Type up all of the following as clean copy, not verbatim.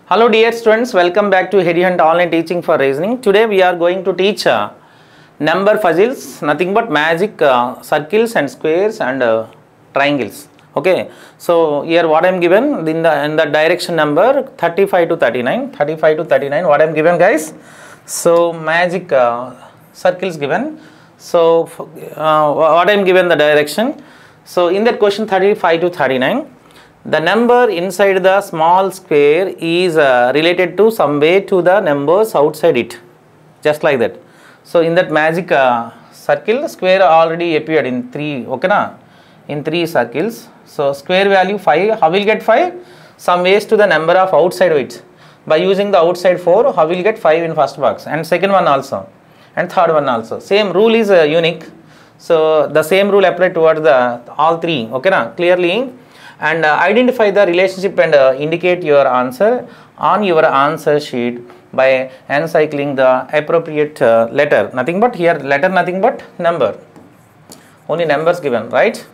Hello dear students, welcome back to Heady Hunt Online Teaching for Reasoning. Today we are going to teach number puzzles, nothing but magic circles and squares and triangles. Okay, so here what I am given in the direction number 35 to 39, what I am given guys. So magic circles given. So what I am given the direction. So in that question 35 to 39. The number inside the small square is related to some way to the numbers outside it, just like that. So in that magic circle, square already appeared in 3, okay na? In 3 circles. So square value 5, how will get 5? Some ways to the number of outside it. By using the outside 4, how will get 5 in first box, and second one also, and third one also. Same rule is unique. So the same rule applied towards the all 3, okay na? Clearly. And identify the relationship and indicate your answer on your answer sheet by encircling the appropriate letter. Nothing but here letter, nothing but number. Only numbers given, right?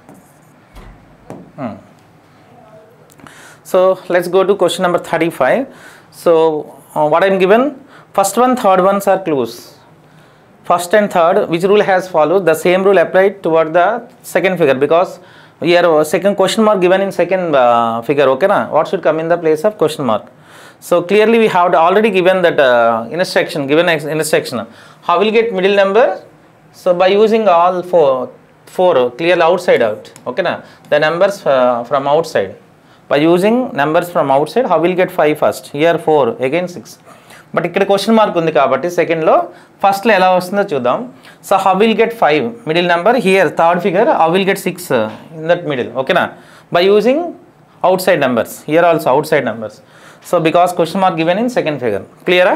So let's go to question number 35. So what I am given, first one, third ones are clues. First and third, which rule has followed? The same rule applied toward the second figure, because here second question mark given in second figure, okay na? What should come in the place of question mark? So clearly we have already given that instruction, given instruction. How will get middle number? So by using all four clearly outside out, okay na? The numbers from outside. By using numbers from outside, how will get 5 first? Here 4, again 6. But ఇక్కడ question mark ఉంది కాబట్టి సెకండ్లో ఫస్ట్లో ఎలా వస్తుందో చూద్దాం. So how will get 5 middle number here third figure, how will get 6 in that middle, ఓకేనా? By using outside numbers, here also outside numbers. So because question mark given in second figure, clear?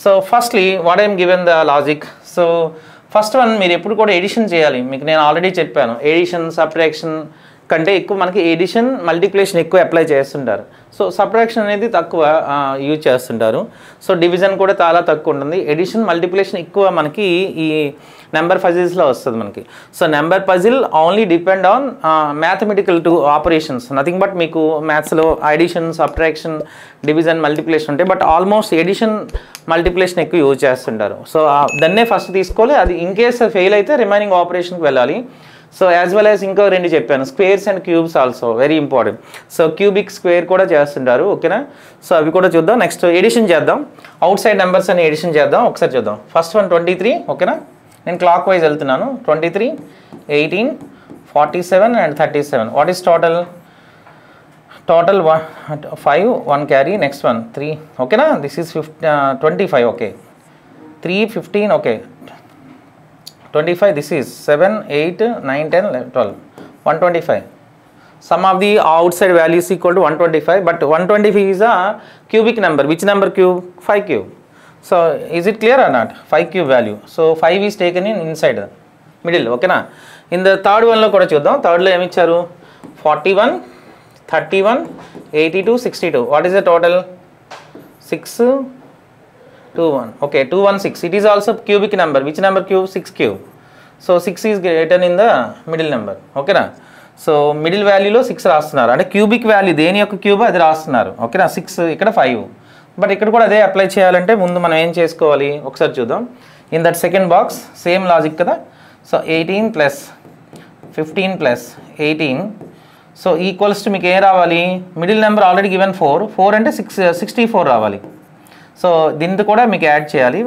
So firstly what I am given the logic. So first one మీరు ఎప్పుడు కూడా edition చేయాలి. మీకు నేను already చెప్పాను, addition subtraction కంటే ఎక్కువ మనకి ఎడిషన్ మల్టిప్లికేషన్ ఎక్కువ అప్లై చేస్తుంటారు. సో సబ్ట్రాక్షన్ అనేది తక్కువ యూజ్ చేస్తుంటారు. సో డివిజన్ కూడా చాలా తక్కువ ఉంటుంది. ఎడిషన్ మల్టిప్లికేషన్ ఎక్కువ మనకి ఈ నెంబర్ పజిల్స్లో వస్తుంది మనకి. So number puzzle only depend on mathematical to operations, nothing but మీకు మ్యాథ్స్లో అడిషన్, సబ్ట్రాక్షన్, డివిజన్, మల్టిప్లికేషన్ ఉంటాయి. బట్ ఆల్మోస్ట్ ఎడిషన్ మల్టిప్లికేషన్ ఎక్కువ యూజ్ చేస్తుంటారు. సో దాన్నే ఫస్ట్ తీసుకోవాలి. అది ఇన్ కేస్ ఫెయిల్ అయితే రిమైనింగ్ ఆపరేషన్కి వెళ్ళాలి. సో యాజ్ వెల్ యాజ్ ఇంకో రెండు చెప్పాను, squares and cubes also very important. So cubic square కూడా చేస్తుంటారు, ఓకేనా? సో అవి కూడా చూద్దాం. నెక్స్ట్ ఎడిషన్ చేద్దాం, అవుట్ సైడ్ నెంబర్స్ అని ఎడిషన్ చేద్దాం. ఒకసారి చూద్దాం. ఫస్ట్ వన్ 23, ఓకేనా? నేను క్లాక్ వైజ్ వెళ్తున్నాను. 23, 18, 47 and 37. What is total? Total 5, 1 carry. Next one 3, ఓకేనా? This is 25, okay. 3, 15, okay. 25, this is 7, 8, 9, 10, 11, 12, 125. Sum of the outside values equal to 125, but 125 is a cubic number. Which number cube? 5 cube. So is it clear or not? 5 cube value. So 5 is taken in inside the middle, okay na? In the third one lo kuda chuddam. Third lo em icharu? 41, 31, 82, 62. What is the total? 6, 2, 1. Okay, 216. It is also cubic number. Which number cube? 6 cube. So 6 is written in the middle number. Okay na? So middle value lo 6 రాస్తున్నారు. అంటే cubic value దేని యొక్క cube అది రాస్తున్నారు, ఓకేనా? 6 ఇక్కడ 5. But ఇక్కడ కూడా అదే అప్లై చేయాలంటే ముందు మనం ఏం చేసుకోవాలి ఒకసారి చూద్దాం. In that second box same logic కదా. So 18 plus 15 plus 18. So equals to మీకు ఏం రావాలి? మిడిల్ నెంబర్ ఆల్రెడీ గివెన్ 4 అంటే 64 రావాలి. సో దీంతో కూడా మీకు యాడ్ చేయాలి.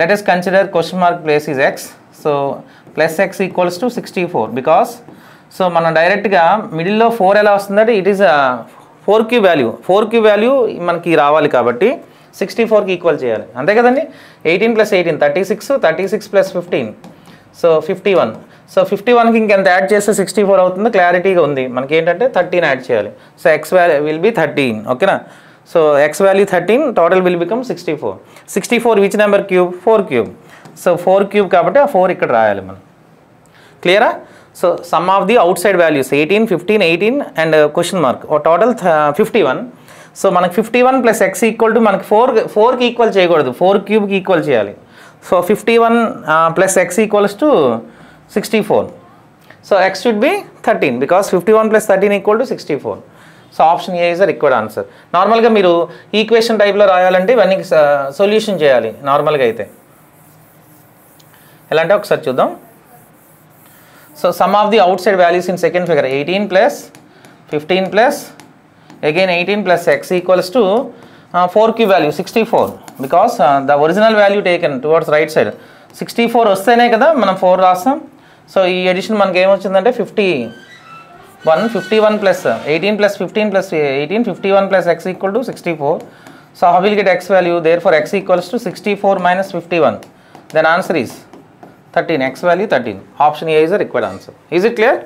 Let us consider question mark place is x. So plus x equals to 64 because so మనం డైరెక్ట్గా మిడిల్లో 4 ఎలా వస్తుందంటే it is 4 cube value. 4 cube value మనకి రావాలి కాబట్టి 64కి ఈక్వల్ చేయాలి, అంతే కదండి? 18 ప్లస్ 18 36, 36 ప్లస్ 15 సో 51. సో 51కి ఇంకెంత యాడ్ చేస్తే 64 అవుతుందో క్లారిటీగా ఉంది మనకి. ఏంటంటే 13 యాడ్ చేయాలి. So x value will be 13, ఓకేనా? So x value 13, total will become 64. 64 which number cube? 4 cube. So 4 cube కాబట్టి ఆ 4 ఇక్కడ రాయాలి మనం. క్లియరా? So sum of the outside values 18, 15, 18 and question mark total 51. So మనకి 51 ప్లస్ x ఈక్వల్ టు మనకి 4కి ఈక్వల్ చేయకూడదు, 4 క్యూబ్కి ఈక్వల్ చేయాలి. So 51 plus x equals to 64. So x should be 13 because 51 plus 13 equal to 64. So option A is the required answer. నార్మల్గా మీరు equation టైప్లో రాయాలంటే ఇవన్నీ సొల్యూషన్ చేయాలి నార్మల్గా అయితే. ఎలా అంటే ఒకసారి చూద్దాం. So sum of the outside values in second figure 18 plus 15 plus again 18 plus x equals to 4 cube value 64 because the original value taken towards right side 64 వస్తేనే కదా మనం 4 రాస్తాం. సో ఈ ఎడిషన్ మనకి ఏమొచ్చిందంటే 51 plus 18 plus 15 plus 18 51 plus x equal to 64. So how will get x value? Therefore x equals to 64 minus 51. Then answer is 13. X value 13. Option A is the required answer. Is it clear?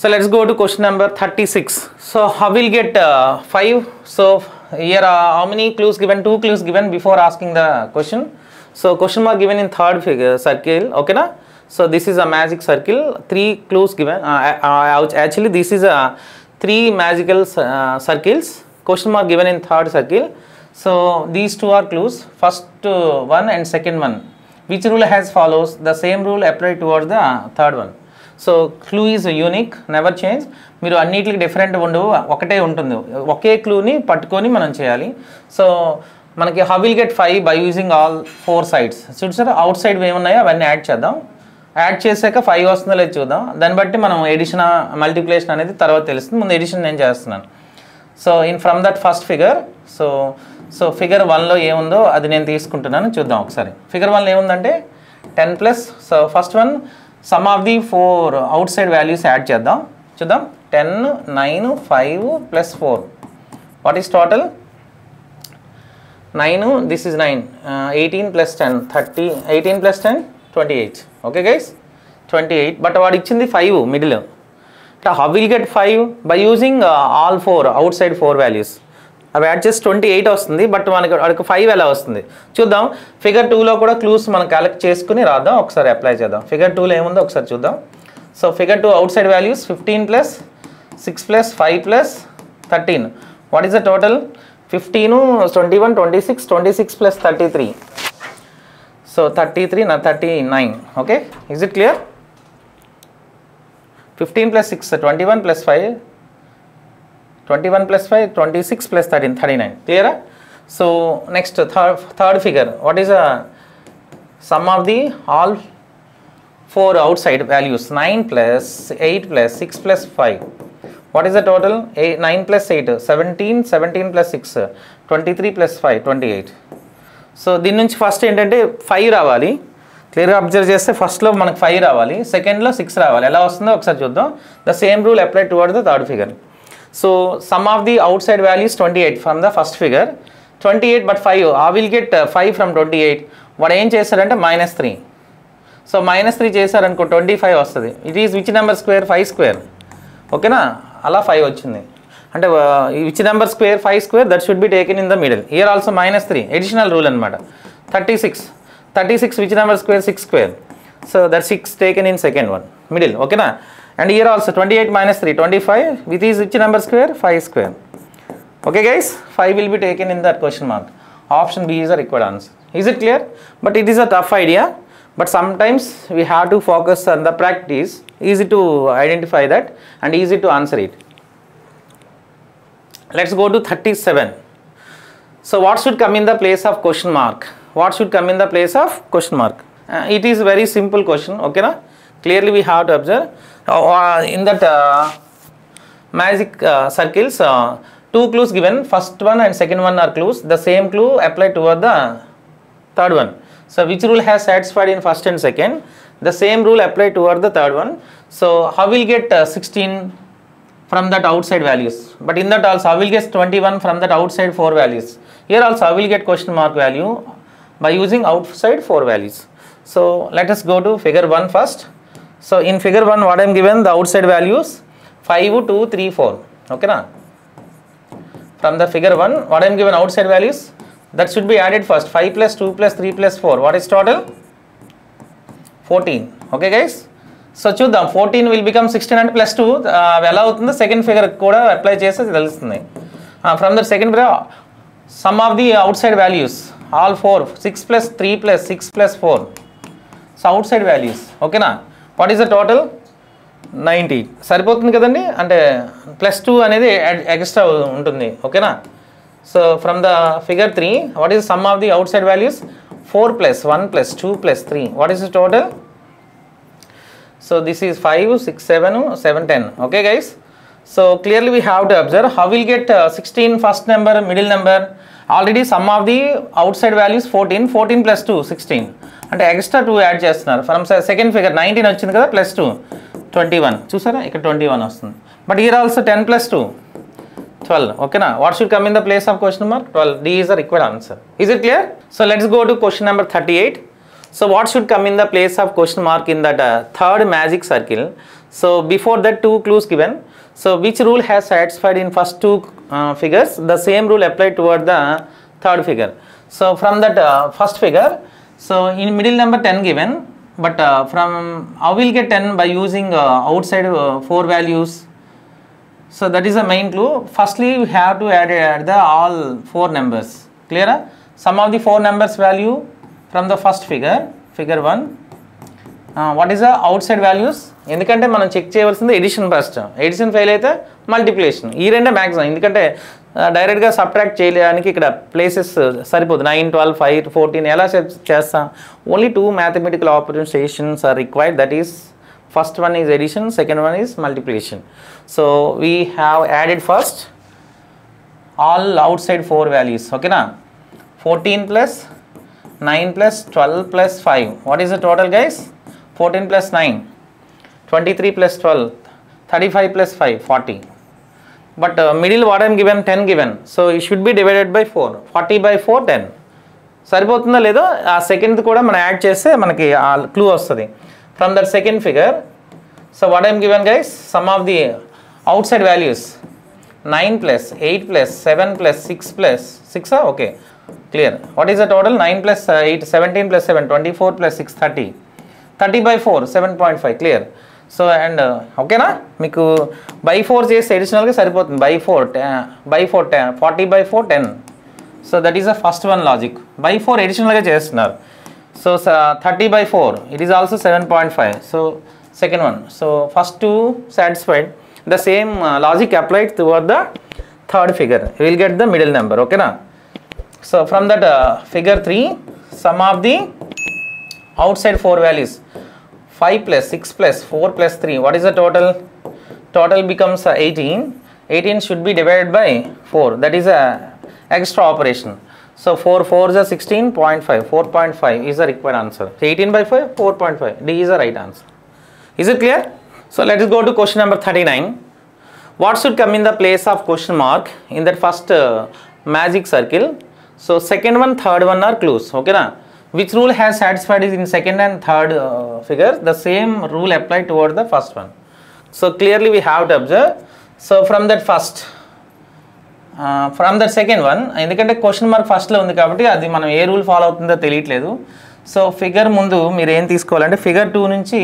So let's go to question number 36. So how will get 5? So here how many clues given? 2 clues given before asking the question. So question mark given in third figure circle. Okay na? So this is a magic circle. 3 clues given. Actually this is a 3 magical circles. Question mark given in third circle. So these 2 are clues. First one and second one. Which rule has follows? The same rule applied towards the third one. So clue is unique, never change. మీరు అన్నిటికి different ఉండవు, ఒకటే ఉంటుంది. ఒకే క్లూని పట్టుకొని మనం చేయాలి. So మనకి how will get 5 by using all 4 sides. చూడు సార్, అవుట్ సైడ్ ఏమున్నాయో అవన్నీ యాడ్ చేద్దాం. యాడ్ చేసాక 5 వస్తుందో లేదు చూద్దాం. దాన్ని బట్టి మనం ఎడిషన్ మల్టిప్లికేషన్ అనేది తర్వాత తెలుస్తుంది. ముందు ఎడిషన్ నేను చేస్తున్నాను. So from that first figure so figure 1లో ఏముందో అది నేను తీసుకుంటున్నాను. చూద్దాం ఒకసారి. ఫిగర్ 1లో ఏముందంటే 10 plus. So first one some of the 4 out side values add చేద్దాం. చూద్దాం. 10, 9, 5 plus 4. What is total? 9, this is 9, 18 plus 10 30, 18 plus 10 28. Okay guys, 28. But వాడు ఇచ్చింది 5 middle. How will get 5? By using all 4 out side 4 values. అవి add చేసి 28 వస్తుంది. But మనకి 5 ఎలా వస్తుంది చూద్దాం. ఫిగర్ 2లో కూడా క్లూస్ మనం కలెక్ట్ చేసుకుని రాద్దాం. ఒకసారి అప్లై చేద్దాం. ఫిగర్ 2లో ఏముందో ఒకసారి చూద్దాం. So figure 2 out side values 15 plus 6 plus 5 plus 13. What is the total? 15, 21, 26, 26 plus 33. So 33, 39. Okay, is it clear? 15 plus 6, 21 plus 5, 21 plus 5, 26 plus 13, 39. Clear? So next third figure. What is the sum of the all 4 outside values? 9 plus 8 plus 6 plus 5. What is the total? 9 plus 8, 17, 17 plus 6, 23 plus 5, 28. So దీని నుంచి first ఏంటంటే 5 రావాలి. క్లియర్గా observe చేస్తే ఫస్ట్లో మనకు 5 రావాలి, సెకండ్లో 6 రావాలి. ఎలా వస్తుందో ఒకసారి చూద్దాం. The same rule apply towards the third figure. So sum of the outside value is 28 from the first figure. 28 but 5. I will get 5 from 28. What ఏం చేస్తారంటే -3. సో -3 చేశారనుకో 25 వస్తుంది. It is which number square? 5 square. ఓకేనా? అలా 5 వచ్చింది. అంటే which number square? 5 square. That should be taken in the middle. Here also -3 additional rule అనమాట. 36 which number square? 6 square. So that 6 taken in second one middle. ఓకేనా? And here also 28 minus 3, 25, with is which number square? 5 square. Okay guys, 5 will be taken in that question mark. Option B is the required answer. Is it clear? But it is a tough idea, but sometimes we have to focus on the practice. Easy to identify that and easy to answer it. Let's go to 37. So what should come in the place of question mark? What should come in the place of question mark? It is very simple question. Okay na? Clearly we have to observe. In that magic circles, 2 clues given. First one and second one are clues. The same clue applied toward the third one. So which rule has satisfied in first and second? The same rule applied toward the third one. So how will get 16 from that outside values? But in that also how will get 21 from that outside 4 values? Here also I will get question mark value by using outside 4 values. So let us go to figure 1 first. So in figure 1 what I am given? The outside values 5, 2, 3, 4. Okay na? From the figure 1 what I am given outside values? That should be added first. 5 plus 2 plus 3 plus 4. What is total? 14. Okay guys? So చూద్దాం. 14 will become 16 and plus 2. ఎలా అవుతుందో second figure కూడా apply చేస్తే తెలుస్తుంది. From the second figure sum of the outside values all 4. 6 plus 3 plus 6 plus 4. So outside values. Okay na? What is the total? 90 సరిపోతుంది కదండి, అంటే +2 అనేది ఎక్స్ట్రా ఉంటుంది. ఓకేనా. So from the figure 3 what is some of the outside values? 4 + 1 + 2 + 3. What is the total? So this is 5, 6, 7, 7, 10. Okay guys. So clearly we have to observe how will get 16 first number, middle number. Already some of the outside values 14, 14 + 2 16, అంటే extra 2 add చేస్తున్నారు. From second figure 19 వచ్చింది కదా, +2 21. చూసారా ఇక్కడ 21 వస్తుంది. But here also 10 + 2 12. ఓకేనా. What should come in the place of question mark? 12. D is the required answer. Is it clear? So let's go to question number 38. So what should come in the place of question mark in that third magic circle? So before that 2 clues given. So which rule has satisfied in first 2 figures? The same rule applied toward the third figure. So from that first figure, so in middle number 10 given, but from how we'll get 10 by using outside 4 values. So that is the main clue. Firstly we have to add the all 4 numbers. Clear? Sum of the 4 numbers value from the first figure, figure 1. What is the outside values? ఎందుకంటే మనం check చేయవలసింది edition first. Edition fail అయితే multiplication. ఈ రెండే maximum, ఎందుకంటే డైరెక్ట్గా subtract చేయడానికి ఇక్కడ ప్లేసెస్ సరిపోదు. 9, 12, 5, 14 ఎలా చేస్తాం? Only 2 mathematical operations are required. That is first one is addition, second one is multiplication. So we have added first all outside 4 వాల్యూస్. ఓకేనా. 14 + 9 + 12 + 5. What is the total guys? 14 + 9, 23 + 12, 35 + 5, 40. But middle what I am given? 10 given. So it should be divided by 4. 40 by 4, 10. సరిపోతుందా లేదో ఆ second కూడా మనం add చేస్తే మనకి ఆ క్లూ వస్తుంది. From that second figure, so what I'm given guys? Some of the outside values 9 + 8 + 7 + 6 + 6. Okay, clear. What is the total? 9 + 8, 17 + 7, 24 + 6, 30. 30 by 4, 7.5. Clear. So and ఓకేనా, మీకు బై 4 చేస్తే అడిషనల్గా సరిపోతుంది. By 4 10, 40 by 4, 10. So that is the first one logic. By 4 అడిషనల్గా చేస్తున్నారు. So 30 by 4, it is also 7.5. So second one. So first 2 satisfied. The same logic applied toward the third figure. Will get the middle number. ఓకేనా. So from that figure 3, sum of the outside 4 values 5 + 6 + 4 + 3. What is the total? Total becomes 18. 18 should be divided by 4. That is a extra operation. So 4 4s are 16.5. 4.5 is the required answer. 18 by 5, 4.5. D is the right answer. Is it clear? So let us go to question number 39. What should come in the place of question mark in that first magic circle? So second one, third one are clues. Okay na? Which rule has satisfied is in second and third figure? The same rule applied toward the first one. So clearly we have to observe. So from that first, from that second one, ఎందుకంటే question mark ఫస్ట్లో ఉంది కాబట్టి అది మనం ఏ rule follow అవుతుందో తెలియట్లేదు. So figure ముందు మీరు ఏం తీసుకోవాలంటే ఫిగర్ 2 నుంచి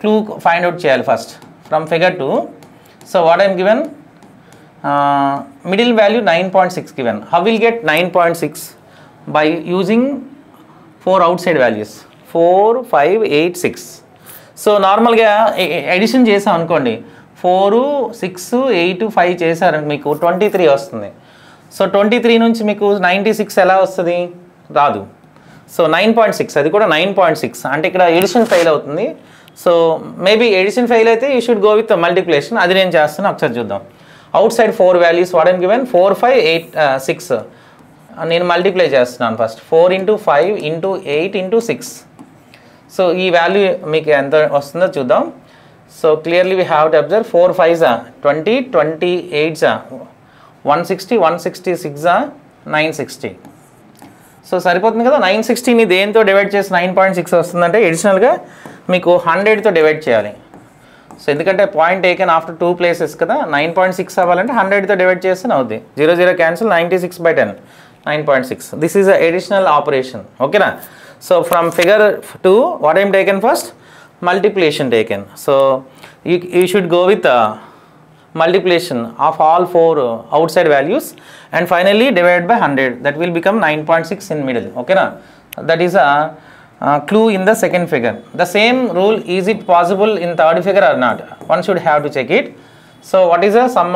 క్లూ ఫైండ్ అవుట్ చేయాలి first. From figure 2, so what I'm given? Middle value 9.6 given. How will get 9.6? By using 4 outside values 4, 5, 8, 6. So నార్మల్గా ఎడిషన్ చేసాం అనుకోండి, 4, 6, 8, 5 చేశారంటే మీకు 23 వస్తుంది. సో 23 నుంచి మీకు 96 ఎలా వస్తుంది? రాదు. సో 9.6, అది కూడా 9.6 అంటే ఇక్కడ ఎడిషన్ ఫెయిల్ అవుతుంది. సో మేబీ ఎడిషన్ ఫెయిల్ అయితే you should go with multiplication. అది నేను చేస్తాను, ఒకసారి చూద్దాం. Out side 4 values what I'm given? 4, 5, 8, 6. నేను మల్టిప్లై చేస్తున్నాను ఫస్ట్. 4 × 5 × 8 × 6. సో ఈ వాల్యూ మీకు ఎంత వస్తుందో చూద్దాం. So clearly we have to observe. 4 5s 20, 28s 160, 166 960. So సరిపోతుంది కదా. 960ని దేంతో డివైడ్ చేసి 9.6 వస్తుందంటే ఎడిషనల్గా మీకు 100తో డివైడ్ చేయాలి. సో ఎందుకంటే పాయింట్ టేకెన్ ఆఫ్టర్ 2 places కదా, 9.6 అవ్వాలంటే 100తో డివైడ్ చేస్తే అవుద్ది. 0 0 cancel, 96 by 10, 9.6. This is an additional operation. Okay na? So from figure 2, what I am taken first? Multiplication taken. So you should go with multiplication of all 4 outside values and finally divide by 100. That will become 9.6 in middle. Okay na? That is a clue in the second figure. The same rule, is it possible in third figure or not? One should have to check it. So what is the sum,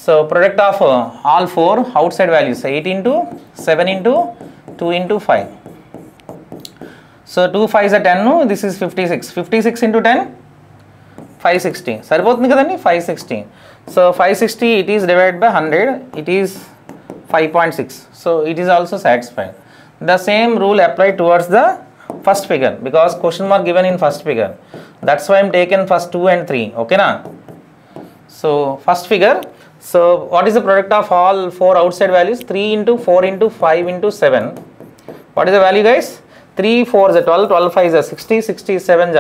so product of all 4 outside values, 8 into 7 into 2 into 5. So 2 5s are 10, no? This is 56. 56 into 10, 560. సరిపోతుంది కదండి 560. So 560, it is divided by 100, it is 5.6. So it is also satisfied. The same rule applied towards the first figure, because question mark given in first figure. That's why I am taken first 2 and 3. Okay na? So first figure. So what is the product of all 4 outside values? 3 into 4 into 5 into 7. What is the value, guys? 3 4 is 12, 12 5 is 60, 67 is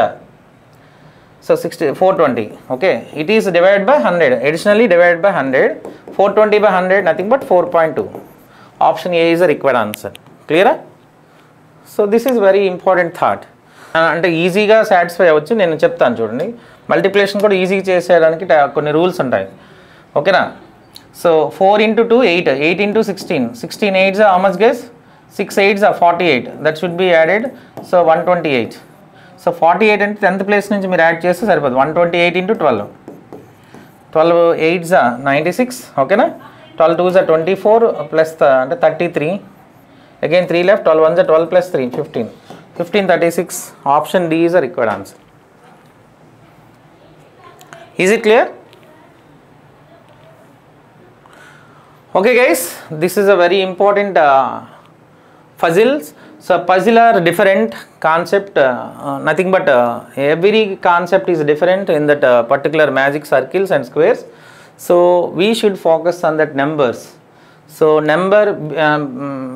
so 60, 420. Okay, it is divided by 100. Additionally divided by 100. 420 by 100, nothing but 4.2. Option A is the required answer. Clear? So this is very important thought. అంటే ఈజీగా satisfy అవ్వచ్చు. నేను చెప్తాను చూడండి. Multiplication కూడా ఈజీగా చేసేయడానికి కొన్ని rules ఉంటాయి. ఓకేనా? So 4 into 2 8, 8 into 16, 16 8s are how much, guys? 6 8s are 48. That should be added. So 128. So 48 అంటే 10th ప్లేస్ నుంచి మీరు యాడ్ చేస్తే సరిపోదు. 128 into 12. 12 8s are 96. ఓకేనా? 12 2s are 24 ప్లస్ అంటే 33. Again 3 left, 12 1s are 12 plus 3, 15. 15 36. Option D is the required answer. Is it clear? Okay guys, this is a very important puzzles. So puzzle are different concept, nothing but every concept is different in that particular magic circles and squares. So we should focus on that numbers. So number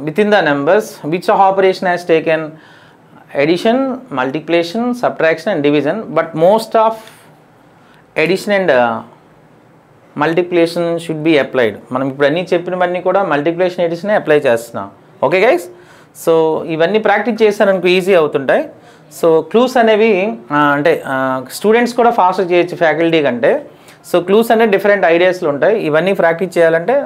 within the numbers, which operation has taken addition, multiplication, subtraction and division, but most of addition and multiplication should be applied. మనం ఇప్పుడు అన్నీ చెప్పినవన్నీ కూడా multiplication ఎడిషనే apply చేస్తున్నాం. Okay guys, so ఇవన్నీ practice చేశారనుకో easy అవుతుంటాయి. So clues అనేవి అంటే స్టూడెంట్స్ కూడా ఫాస్ట్గా చేయొచ్చు ఫ్యాకల్టీ కంటే. సో క్లూస్ అనేవి డిఫరెంట్ ఐడియాస్లు ఉంటాయి. ఇవన్నీ ప్రాక్టీస్ చేయాలంటే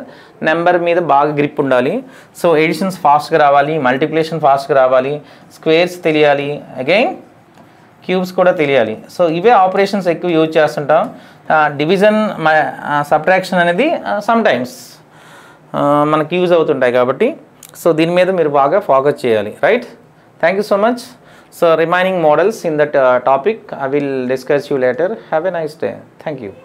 నెంబర్ మీద బాగా గ్రిప్ ఉండాలి. సో ఎడిషన్స్ ఫాస్ట్గా రావాలి, మల్టిప్లికేషన్ ఫాస్ట్గా రావాలి, స్క్వేర్స్ తెలియాలి, అగైన్ క్యూబ్స్ కూడా తెలియాలి. సో ఇవే ఆపరేషన్స్ ఎక్కువ యూజ్ చేస్తుంటాం. డివిజన్ సబ్ట్రాక్షన్ అనేది సమ్టైమ్స్ మనకి యూజ్ అవుతుంటాయి కాబట్టి సో దీని మీద మీరు బాగా ఫోకస్ చేయాలి. Right, thank you so much. So remaining models in that topic I will discuss you later. Have a nice day. Thank you.